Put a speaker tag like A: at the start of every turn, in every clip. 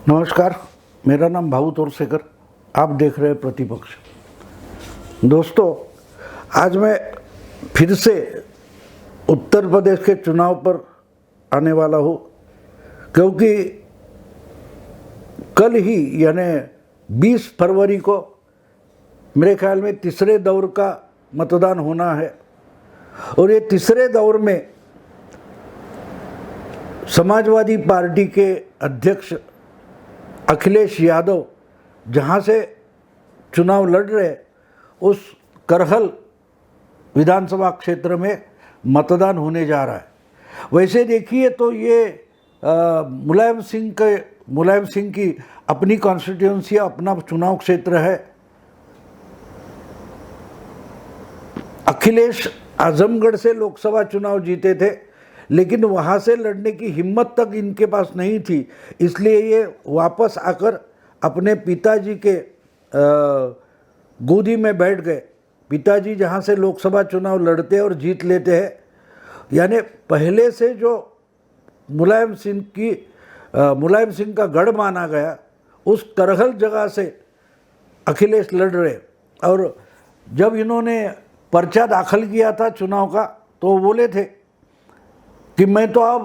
A: नमस्कार, मेरा नाम भाऊ तोरसेकर। आप देख रहे हैं प्रतिपक्ष। दोस्तों, आज मैं फिर से उत्तर प्रदेश के चुनाव पर आने वाला हूँ, क्योंकि कल ही यानी 20 फरवरी को मेरे ख्याल में तीसरे दौर का मतदान होना है। और ये तीसरे दौर में समाजवादी पार्टी के अध्यक्ष अखिलेश यादव जहाँ से चुनाव लड़ रहे, उस करहल विधानसभा क्षेत्र में मतदान होने जा रहा है। वैसे देखिए तो ये मुलायम सिंह की अपनी कॉन्स्टिट्यूंसी, अपना चुनाव क्षेत्र है। अखिलेश आजमगढ़ से लोकसभा चुनाव जीते थे, लेकिन वहाँ से लड़ने की हिम्मत तक इनके पास नहीं थी, इसलिए ये वापस आकर अपने पिताजी के गोदी में बैठ गए। पिताजी जहाँ से लोकसभा चुनाव लड़ते और जीत लेते हैं, यानी पहले से जो मुलायम सिंह का गढ़ माना गया, उस करहल जगह से अखिलेश लड़ रहे। और जब इन्होंने पर्चा दाखिल किया था चुनाव का, तो वो बोले थे कि मैं तो अब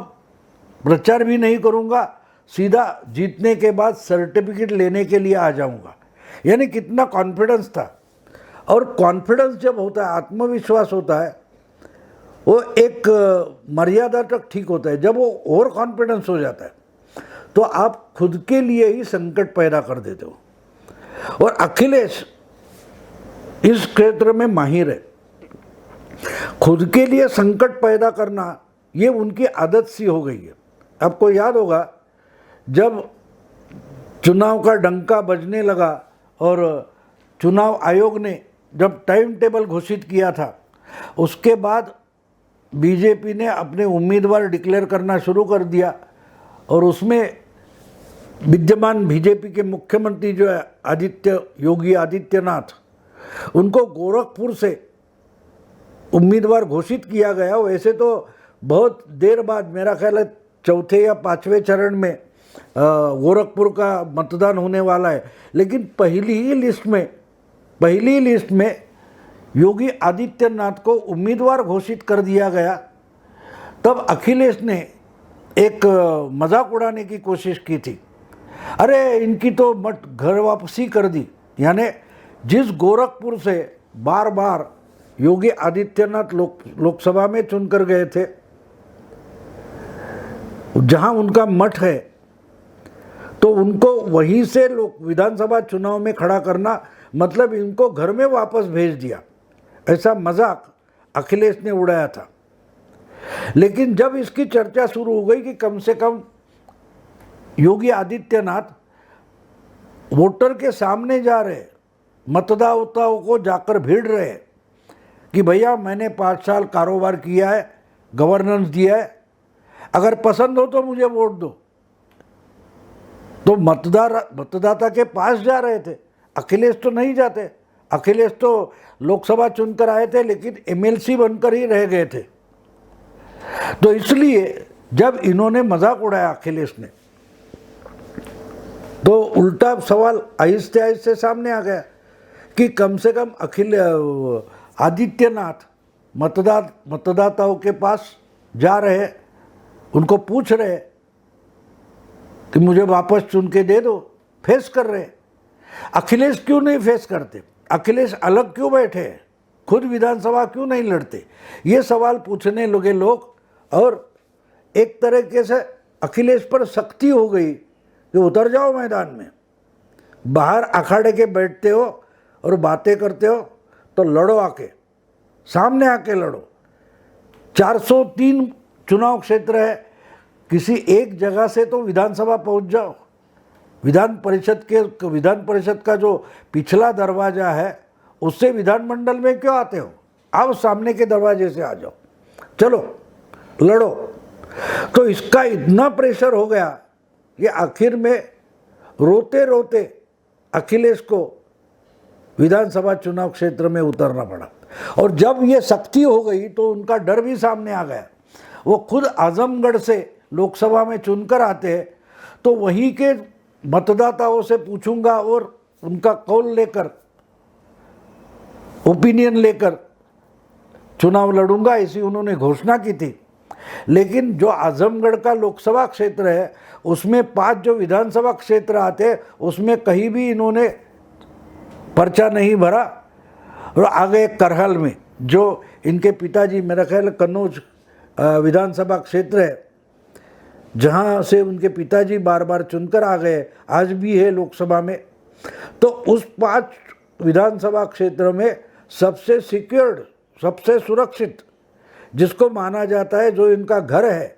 A: प्रचार भी नहीं करूंगा, सीधा जीतने के बाद सर्टिफिकेट लेने के लिए आ जाऊंगा। यानी कितना कॉन्फिडेंस था। और कॉन्फिडेंस जब होता है, आत्मविश्वास होता है, वो एक मर्यादा तक ठीक होता है। जब वो ओवर कॉन्फिडेंस हो जाता है तो आप खुद के लिए ही संकट पैदा कर देते हो। और अखिलेश इस क्षेत्र में माहिर है। खुद के लिए संकट पैदा करना ये उनकी आदत सी हो गई है। आपको याद होगा, जब चुनाव का डंका बजने लगा और चुनाव आयोग ने जब टाइम टेबल घोषित किया था, उसके बाद बीजेपी ने अपने उम्मीदवार डिक्लेयर करना शुरू कर दिया। और उसमें विद्यमान बीजेपी के मुख्यमंत्री जो है योगी आदित्यनाथ, उनको गोरखपुर से उम्मीदवार घोषित किया गया। वैसे तो बहुत देर बाद, मेरा ख्याल है चौथे या पाँचवें चरण में गोरखपुर का मतदान होने वाला है, लेकिन पहली लिस्ट में योगी आदित्यनाथ को उम्मीदवार घोषित कर दिया गया। तब अखिलेश ने एक मजाक उड़ाने की कोशिश की थी, अरे इनकी तो मत घर वापसी कर दी। यानी जिस गोरखपुर से बार बार योगी आदित्यनाथ लोकसभा में चुनकर गए थे, जहां उनका मठ है, तो उनको वहीं से विधानसभा चुनाव में खड़ा करना, मतलब इनको घर में वापस भेज दिया। ऐसा मजाक अखिलेश ने उड़ाया था। लेकिन जब इसकी चर्चा शुरू हो गई कि कम से कम योगी आदित्यनाथ वोटर के सामने जा रहे, मतदाताओं को जाकर भिड़ रहे कि भैया मैंने 5 साल कारोबार किया है, गवर्नेंस दिया है, अगर पसंद हो तो मुझे वोट दो, तो मतदाता के पास जा रहे थे। अखिलेश तो नहीं जाते। अखिलेश तो लोकसभा चुनकर आए थे, लेकिन एमएलसी बनकर ही रह गए थे। तो इसलिए जब इन्होंने मजाक उड़ाया अखिलेश ने, तो उल्टा सवाल आहिस्ते आहिस्ते सामने आ गया कि कम से कम आदित्यनाथ मतदाताओं के पास जा रहे, उनको पूछ रहे कि मुझे वापस चुन के दे दो, फेस कर रहे। अखिलेश क्यों नहीं फेस करते? अखिलेश अलग क्यों बैठे? खुद विधानसभा क्यों नहीं लड़ते? ये सवाल पूछने लगे लोग। और एक तरीके से अखिलेश पर सख्ती हो गई कि उतर जाओ मैदान में, बाहर अखाड़े के बैठते हो और बातें करते हो, तो लड़ो, आके सामने आके लड़ो। 403 चुनाव क्षेत्र है, किसी एक जगह से तो विधानसभा पहुंच जाओ। विधान परिषद का जो पिछला दरवाजा है, उससे विधानमंडल में क्यों आते हो? आओ सामने के दरवाजे से आ जाओ, चलो लड़ो। तो इसका इतना प्रेशर हो गया कि आखिर में रोते रोते अखिलेश को विधानसभा चुनाव क्षेत्र में उतरना पड़ा। और जब ये सख्ती हो गई तो उनका डर भी सामने आ गया। वो खुद आजमगढ़ से लोकसभा में चुनकर आते हैं, तो वहीं के मतदाताओं से पूछूंगा और उनका कौल लेकर, ओपिनियन लेकर चुनाव लड़ूंगा, ऐसी उन्होंने घोषणा की थी। लेकिन जो आजमगढ़ का लोकसभा क्षेत्र है उसमें 5 जो विधानसभा क्षेत्र आते उसमें कहीं भी इन्होंने पर्चा नहीं भरा और आ गए करहल में, जो इनके पिताजी, मेरा ख्याल कन्नौज विधानसभा क्षेत्र है जहाँ से उनके पिताजी बार बार चुनकर आ गए, आज भी है लोकसभा में। तो उस 5 विधानसभा क्षेत्र में सबसे सिक्योर्ड, सबसे सुरक्षित जिसको माना जाता है, जो इनका घर है,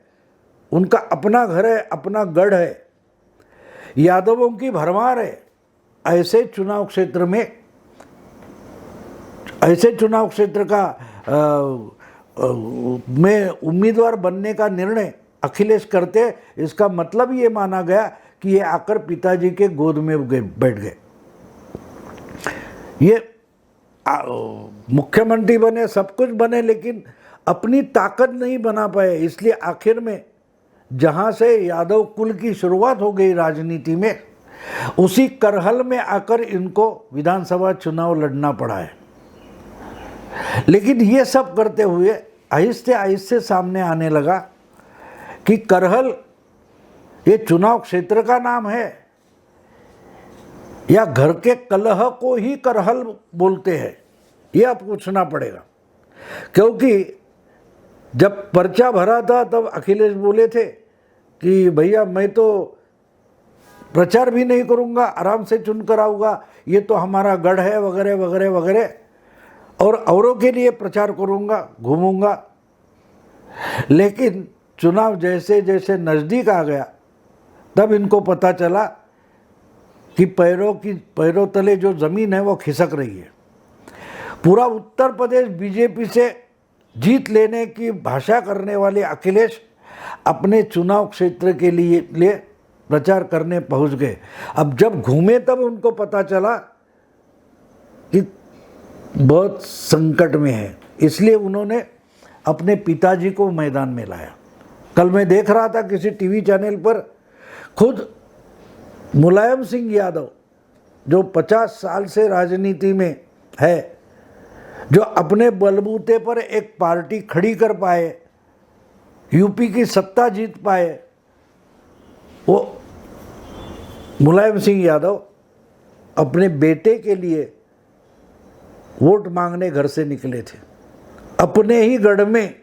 A: उनका अपना घर है, अपना गढ़ है, यादवों की भरमार है, ऐसे चुनाव क्षेत्र में, ऐसे चुनाव क्षेत्र का में उम्मीदवार बनने का निर्णय अखिलेश करते, इसका मतलब ये माना गया कि ये आकर पिताजी के गोद में बैठ गए। ये मुख्यमंत्री बने, सब कुछ बने, लेकिन अपनी ताकत नहीं बना पाए। इसलिए आखिर में जहाँ से यादव कुल की शुरुआत हो गई राजनीति में, उसी करहल में आकर इनको विधानसभा चुनाव लड़ना पड़ा है। लेकिन ये सब करते हुए आहिस्ते आहिस्ते सामने आने लगा कि करहल ये चुनाव क्षेत्र का नाम है या घर के कलह को ही करहल बोलते हैं, ये अब पूछना पड़ेगा। क्योंकि जब पर्चा भरा था तब अखिलेश बोले थे कि भैया मैं तो प्रचार भी नहीं करूंगा, आराम से चुन कर आऊँगा, ये तो हमारा गढ़ है वगैरह वगैरह वगैरह, और औरों के लिए प्रचार करूंगा, घूमूंगा। लेकिन चुनाव जैसे जैसे नज़दीक आ गया तब इनको पता चला कि पैरों तले जो ज़मीन है वो खिसक रही है। पूरा उत्तर प्रदेश बीजेपी से जीत लेने की भाषा करने वाले अखिलेश अपने चुनाव क्षेत्र के लिए प्रचार करने पहुंच गए। अब जब घूमे तब उनको पता चला कि बहुत संकट में है, इसलिए उन्होंने अपने पिताजी को मैदान में लाया। कल मैं देख रहा था किसी टीवी चैनल पर, खुद मुलायम सिंह यादव जो 50 साल से राजनीति में है, जो अपने बलबूते पर एक पार्टी खड़ी कर पाए, यूपी की सत्ता जीत पाए, वो मुलायम सिंह यादव अपने बेटे के लिए वोट मांगने घर से निकले थे, अपने ही गढ़ में।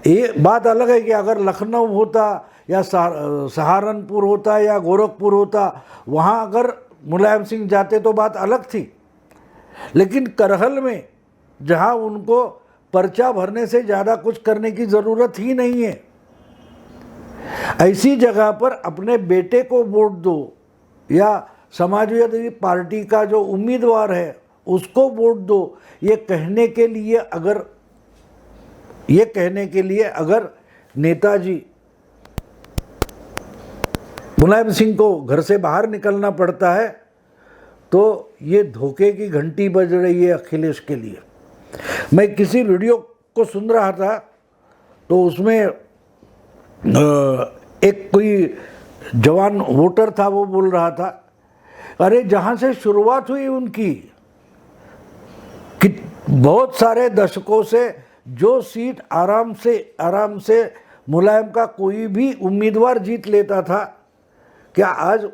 A: ये बात अलग है कि अगर लखनऊ होता या सहारनपुर होता या गोरखपुर होता, वहाँ अगर मुलायम सिंह जाते तो बात अलग थी। लेकिन करहल में जहाँ उनको पर्चा भरने से ज़्यादा कुछ करने की ज़रूरत ही नहीं है, ऐसी जगह पर अपने बेटे को वोट दो या समाजवादी पार्टी का जो उम्मीदवार है उसको वोट दो, ये कहने के लिए अगर नेताजी मुलायम सिंह को घर से बाहर निकलना पड़ता है तो ये धोखे की घंटी बज रही है अखिलेश के लिए। मैं किसी वीडियो को सुन रहा था तो उसमें एक कोई जवान वोटर था, वो बोल रहा था, अरे जहाँ से शुरुआत हुई उनकी, कि बहुत सारे दशकों से जो सीट आराम से मुलायम का कोई भी उम्मीदवार जीत लेता था, क्या आज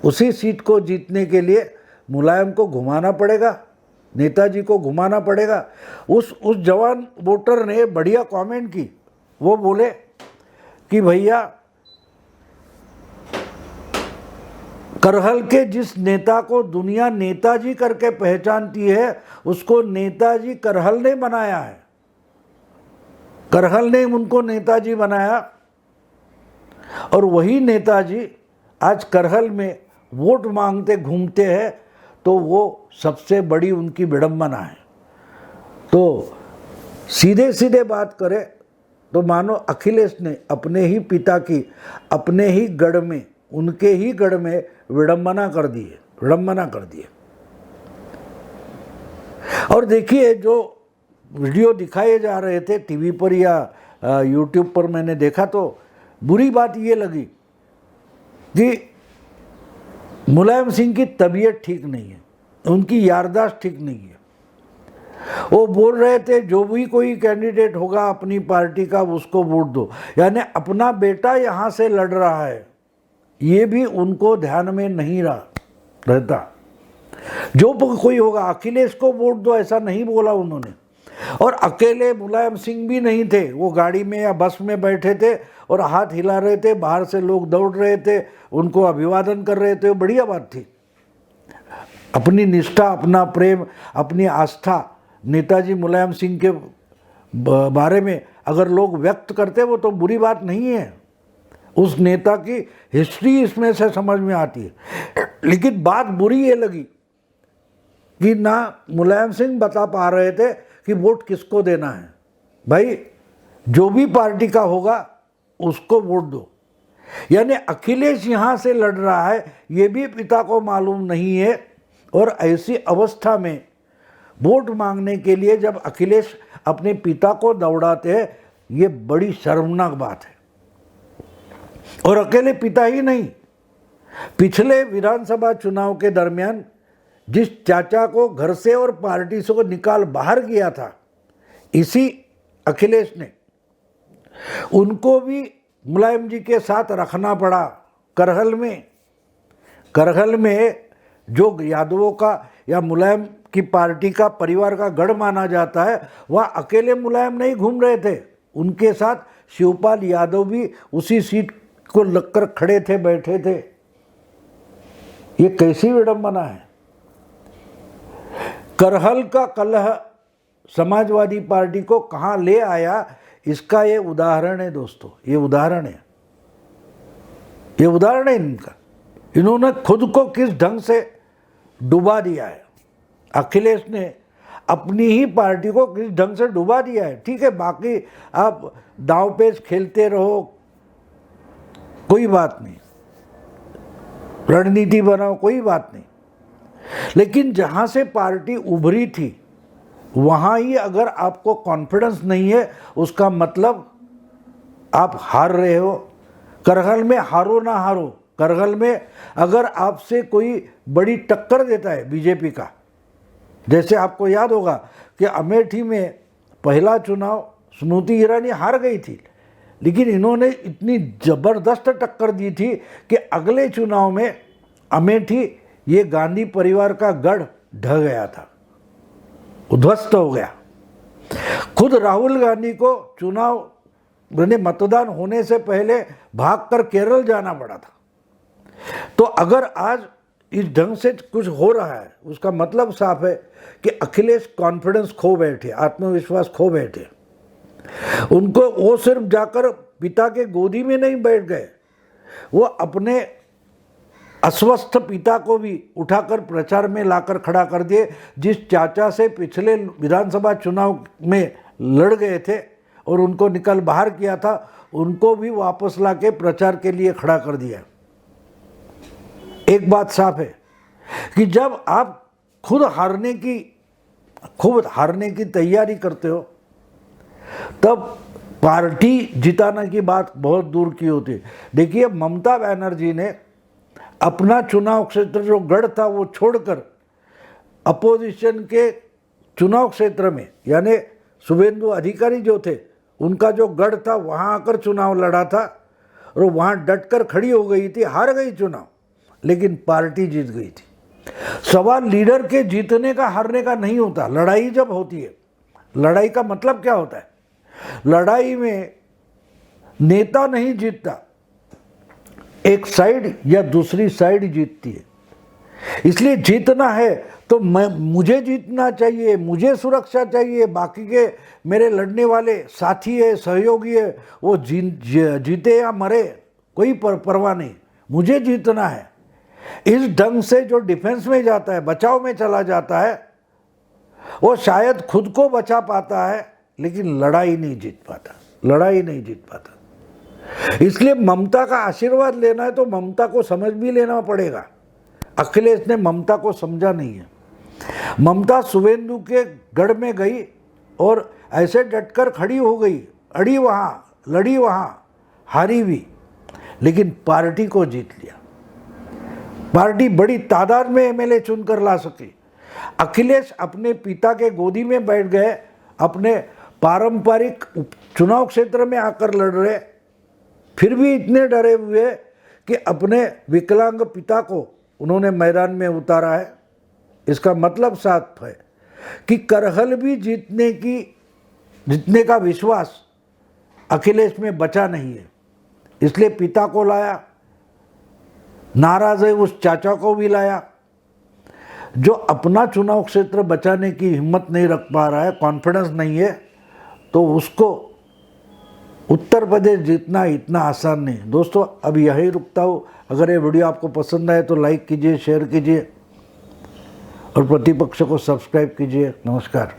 A: उसी सीट को जीतने के लिए मुलायम को घुमाना पड़ेगा, नेताजी को घुमाना पड़ेगा। उस जवान वोटर ने बढ़िया कमेंट की। वो बोले कि भैया करहल के जिस नेता को दुनिया नेताजी करके पहचानती है उसको नेताजी करहल ने बनाया है, करहल ने उनको नेताजी बनाया, और वही नेताजी आज करहल में वोट मांगते घूमते हैं, तो वो सबसे बड़ी उनकी विडंबना है। तो सीधे सीधे बात करें तो मानो अखिलेश ने अपने ही पिता की अपने ही गढ़ में, उनके ही गढ़ में विडंबना कर दी है। और देखिए जो वीडियो दिखाए जा रहे थे टीवी पर या यूट्यूब पर, मैंने देखा तो बुरी बात ये लगी कि मुलायम सिंह की तबीयत ठीक नहीं है, उनकी याददाश्त ठीक नहीं है। वो बोल रहे थे जो भी कोई कैंडिडेट होगा अपनी पार्टी का उसको वोट दो, यानी अपना बेटा यहाँ से लड़ रहा है, ये भी उनको ध्यान में नहीं रहता। जो कोई होगा अखिलेश को वोट दो ऐसा नहीं बोला उन्होंने। और अकेले मुलायम सिंह भी नहीं थे, वो गाड़ी में या बस में बैठे थे और हाथ हिला रहे थे, बाहर से लोग दौड़ रहे थे, उनको अभिवादन कर रहे थे, बढ़िया बात थी। अपनी निष्ठा, अपना प्रेम, अपनी आस्था नेताजी मुलायम सिंह के बारे में अगर लोग व्यक्त करते वो तो बुरी बात नहीं है, उस नेता की हिस्ट्री इसमें से समझ में आती है। लेकिन बात बुरी ये लगी कि ना मुलायम सिंह बता पा रहे थे कि वोट किसको देना है। भाई जो भी पार्टी का होगा उसको वोट दो, यानी अखिलेश यहाँ से लड़ रहा है ये भी पिता को मालूम नहीं है। और ऐसी अवस्था में वोट मांगने के लिए जब अखिलेश अपने पिता को दौड़ाते हैं, ये बड़ी शर्मनाक बात है। और अकेले पिता ही नहीं, पिछले विधानसभा चुनाव के दरमियान जिस चाचा को घर से और पार्टी से निकाल बाहर किया था इसी अखिलेश ने, उनको भी मुलायम जी के साथ रखना पड़ा। करहल में जो यादवों का या मुलायम की पार्टी का परिवार का गढ़ माना जाता है, वह अकेले मुलायम नहीं घूम रहे थे, उनके साथ शिवपाल यादव भी उसी सीट को लगकर खड़े थे, बैठे थे। ये कैसी विडंबना है। करहल का कलह समाजवादी पार्टी को कहाँ ले आया, इसका ये उदाहरण है दोस्तों, ये उदाहरण है इनका। इन्होंने खुद को किस ढंग से डुबा दिया है, अखिलेश ने अपनी ही पार्टी को किस ढंग से डुबा दिया है। ठीक है, बाकी आप दांवपेच खेलते रहो, कोई बात नहीं, रणनीति बनाओ, कोई बात नहीं, लेकिन जहां से पार्टी उभरी थी वहां ही अगर आपको कॉन्फिडेंस नहीं है, उसका मतलब आप हार रहे हो। करहल में हारो ना हारो, करहल में अगर आपसे कोई बड़ी टक्कर देता है बीजेपी का, जैसे आपको याद होगा कि अमेठी में पहला चुनाव स्मृति ईरानी हार गई थी, लेकिन इन्होंने इतनी ज़बरदस्त टक्कर दी थी कि अगले चुनाव में अमेठी ये गांधी परिवार का गढ़ ढह गया था, उद्ध्वस्त हो गया। खुद राहुल गांधी को चुनाव मतदान होने से पहले भागकर केरल जाना पड़ा था। तो अगर आज इस ढंग से कुछ हो रहा है, उसका मतलब साफ है कि अखिलेश कॉन्फिडेंस खो बैठे, आत्मविश्वास खो बैठे। उनको वो सिर्फ जाकर पिता के गोदी में नहीं बैठ गए, वो अपने अस्वस्थ पिता को भी उठाकर प्रचार में लाकर खड़ा कर दिए। जिस चाचा से पिछले विधानसभा चुनाव में लड़ गए थे और उनको निकल बाहर किया था, उनको भी वापस लाके प्रचार के लिए खड़ा कर दिया। एक बात साफ है कि जब आप खुद हारने की तैयारी करते हो, तब पार्टी जिताने की बात बहुत दूर की होती है। देखिए, ममता बनर्जी ने अपना चुनाव क्षेत्र जो गढ़ था वो छोड़कर अपोजिशन के चुनाव क्षेत्र में, यानी शुभेंदु अधिकारी जो थे उनका जो गढ़ था वहाँ आकर चुनाव लड़ा था और वहाँ डटकर खड़ी हो गई थी। हार गई चुनाव, लेकिन पार्टी जीत गई थी। सवाल लीडर के जीतने का हारने का नहीं होता। लड़ाई जब होती है, लड़ाई का मतलब क्या होता है, लड़ाई में नेता नहीं जीतता, एक साइड या दूसरी साइड जीतती है। इसलिए जीतना है तो मुझे जीतना चाहिए, मुझे सुरक्षा चाहिए, बाकी के मेरे लड़ने वाले साथी है, सहयोगी है, वो जीते या मरे कोई परवाह नहीं, मुझे जीतना है। इस ढंग से जो डिफेंस में जाता है, बचाव में चला जाता है, वो शायद खुद को बचा पाता है लेकिन लड़ाई नहीं जीत पाता। इसलिए ममता का आशीर्वाद लेना है तो ममता को समझ भी लेना पड़ेगा। अखिलेश ने ममता को समझा नहीं है। ममता शुभेंदु के गढ़ में गई और ऐसे डटकर खड़ी हो गई, अड़ी वहाँ, लड़ी वहाँ, हारी भी, लेकिन पार्टी को जीत लिया। पार्टी बड़ी तादाद में एमएलए चुनकर ला सकी। अखिलेश अपने पिता के गोदी में बैठ गए, अपने पारंपरिक चुनाव क्षेत्र में आकर लड़ रहे, फिर भी इतने डरे हुए कि अपने विकलांग पिता को उन्होंने मैदान में उतारा है। इसका मतलब साफ है कि करहल भी जीतने का विश्वास अखिलेश में बचा नहीं है, इसलिए पिता को लाया, नाराज है उस चाचा को भी लाया। जो अपना चुनाव क्षेत्र बचाने की हिम्मत नहीं रख पा रहा है, कॉन्फिडेंस नहीं है, तो उसको उत्तर प्रदेश जीतना इतना आसान नहीं। दोस्तों अब यहीं रुकता हूँ। अगर ये वीडियो आपको पसंद आए तो लाइक कीजिए, शेयर कीजिए और प्रतिपक्ष को सब्सक्राइब कीजिए। नमस्कार।